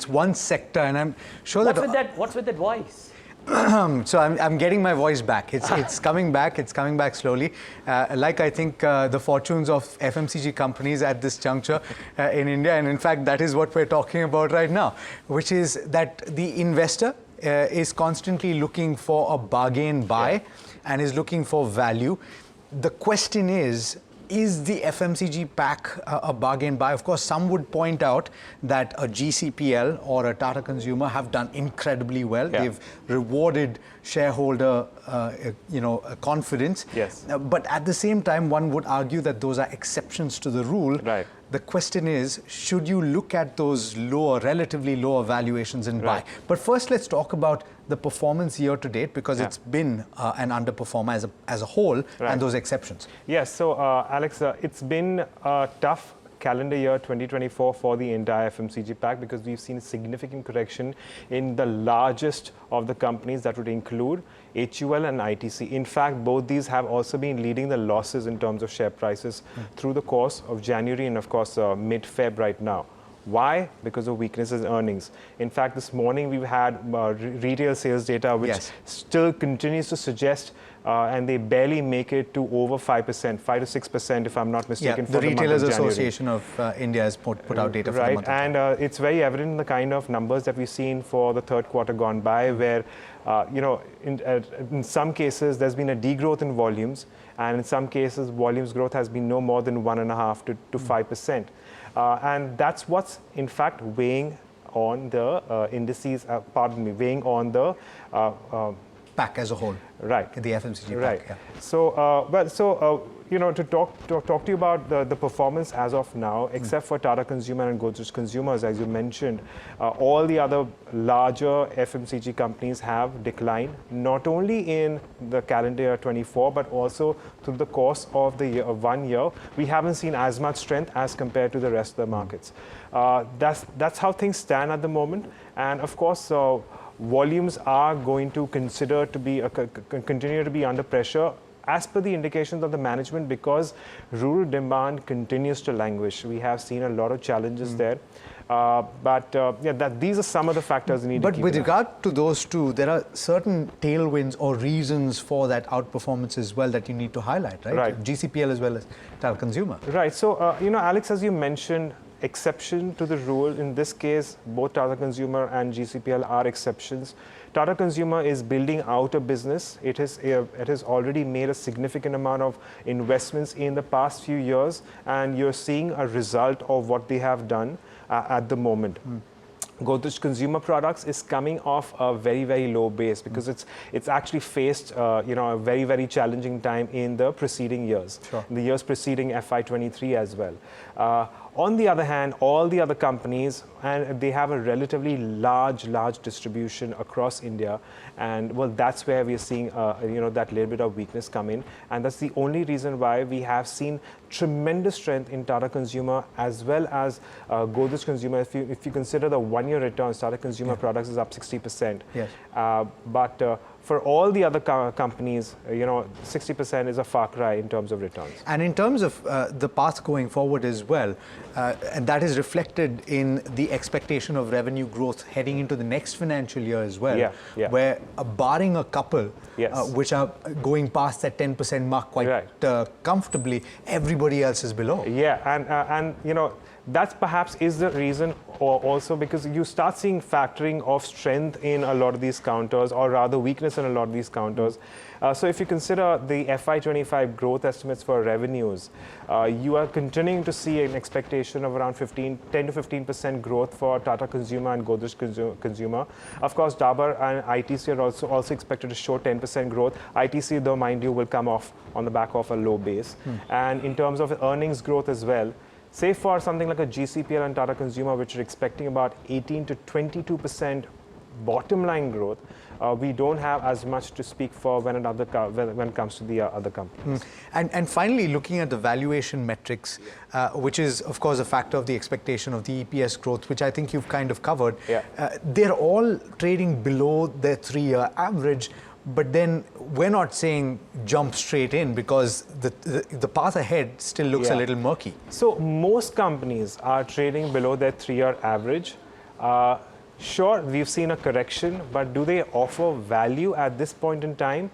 it's one sector, and I'm sure What's with that voice? So I'm getting my voice back. It's coming back. It's coming back slowly. Like I think the fortunes of FMCG companies at this juncture in India, and in fact that is what we're talking about right now, which is that the investor is constantly looking for a bargain buy and is looking for value. The question is the FMCG pack a bargain buy? Of course, some would point out that a GCPL or a Tata Consumer have done incredibly well. Yeah. They've rewarded shareholder, confidence. Yes. But at the same time, one would argue that those are exceptions to the rule. Right. The question is, should you look at those relatively lower valuations and buy? Right. But first, let's talk about the performance year to date, because it's been an underperformer as a whole, and those exceptions. Yes, so Alex, it's been a tough calendar year 2024 for the entire FMCG pack, because we've seen significant correction in the largest of the companies. That would include HUL and ITC. In fact, both these have also been leading the losses in terms of share prices through the course of January and of course mid-Feb right now. Why? Because of weaknesses in earnings. In fact, this morning we've had retail sales data which still continues to suggest and they barely make it to over 5%, 5 to 6% if I'm not mistaken. Yeah, the Retailers Association of India has put out data for the month. And it's very evident in the kind of numbers that we've seen for the third quarter gone by, where in some cases there's been a degrowth in volumes, and in some cases volumes growth has been no more than 1.5 to 5%. And that's what's in fact weighing on the indices, weighing on the pack as a whole. Right. The FMCG right. pack. Yeah. So, to talk to you about the performance as of now, except for Tata Consumer and Godrej Consumers, as you mentioned, all the other larger FMCG companies have declined, not only in the calendar year 24, but also through the course of the year, 1 year. We haven't seen as much strength as compared to the rest of the markets. That's how things stand at the moment. And of course, volumes are going to continue to be under pressure as per the indications of the management, because rural demand continues to languish. We have seen a lot of challenges there. These are some of the factors we need to keep in mind. But with regard to those two, there are certain tailwinds or reasons for that outperformance as well that you need to highlight, right? Right. GCPL as well as Tata Consumer. Right. So, Alex, as you mentioned, exception to the rule. In this case, both Tata Consumer and GCPL are exceptions. Tata Consumer is building out a business. It has already made a significant amount of investments in the past few years, and you're seeing a result of what they have done at the moment. Godrej Consumer Products is coming off a very, very low base, because it's actually faced a very, very challenging time in the preceding years, in the years preceding FY23 as well. On the other hand, all the other companies, and they have a relatively large distribution across India, and well, that's where we're seeing that little bit of weakness come in, and that's the only reason why we have seen tremendous strength in Tata Consumer as well as Godrej Consumer. If you consider the 1-year returns, Tata Consumer Products is up 60%. Yes. But for all the other companies, 60% is a far cry in terms of returns. And in terms of the path going forward as well, and that is reflected in the expectation of revenue growth heading into the next financial year as well, where barring a couple which are going past that 10% mark quite comfortably, everybody else is below. Yeah, and that perhaps is the reason, or also because you start seeing factoring of strength in a lot of these counters, or rather weakness in a lot of these counters. So if you consider the FY25 growth estimates for revenues, you are continuing to see an expectation of around 10 to 15% growth for Tata Consumer and Godrej Consumer. Of course, Dabur and ITC are also expected to show 10% growth. ITC, though, mind you, will come off on the back of a low base. And in terms of earnings growth as well, say for something like a GCPL and Tata Consumer, which are expecting about 18 to 22% bottom line growth, we don't have as much to speak for when it comes to the other companies. And finally, looking at the valuation metrics, which is, of course, a factor of the expectation of the EPS growth, which I think you've kind of covered, they're all trading below their 3-year average. But then we're not saying jump straight in, because the path ahead still looks a little murky. So most companies are trading below their 3-year average. Sure, we've seen a correction, but do they offer value at this point in time?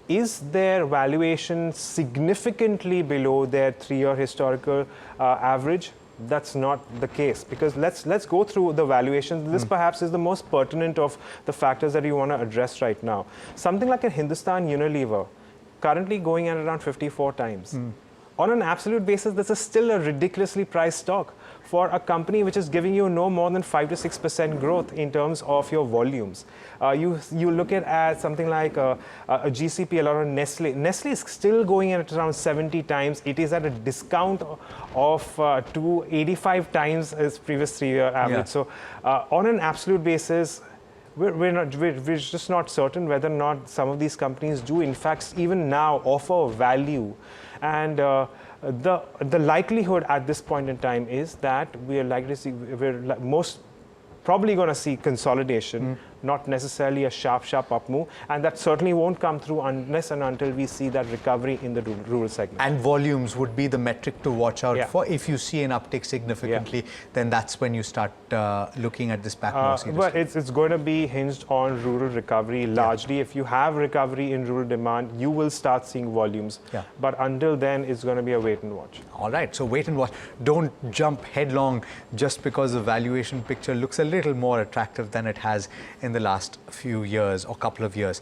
Is their valuation significantly below their 3-year historical average? That's not the case, because let's go through the valuation. This perhaps is the most pertinent of the factors that you want to address right now. Something like a Hindustan Unilever, currently going at around 54 times. On an absolute basis, this is still a ridiculously priced stock for a company which is giving you no more than 5 to 6% growth in terms of your volumes. You look at something like a GCPL or a Nestle. Nestle is still going at around 70 times. It is at a discount of 285 times its previous 3-year average. Yeah. So on an absolute basis, we're just not certain whether or not some of these companies do in fact even now offer value. And the likelihood at this point in time is that we're most probably going to see consolidation, not necessarily a sharp up move, and that certainly won't come through unless and until we see that recovery in the rural segment. And volumes would be the metric to watch out Yeah. for. If you see an uptick significantly, then that's when you start looking at this back more seriously. But it's going to be hinged on rural recovery largely. If you have recovery in rural demand, you will start seeing volumes. Yeah. But until then, it's going to be a wait and watch. All right, so wait and watch. Don't jump headlong just because the valuation picture looks a little more attractive than it has in the last few years or couple of years.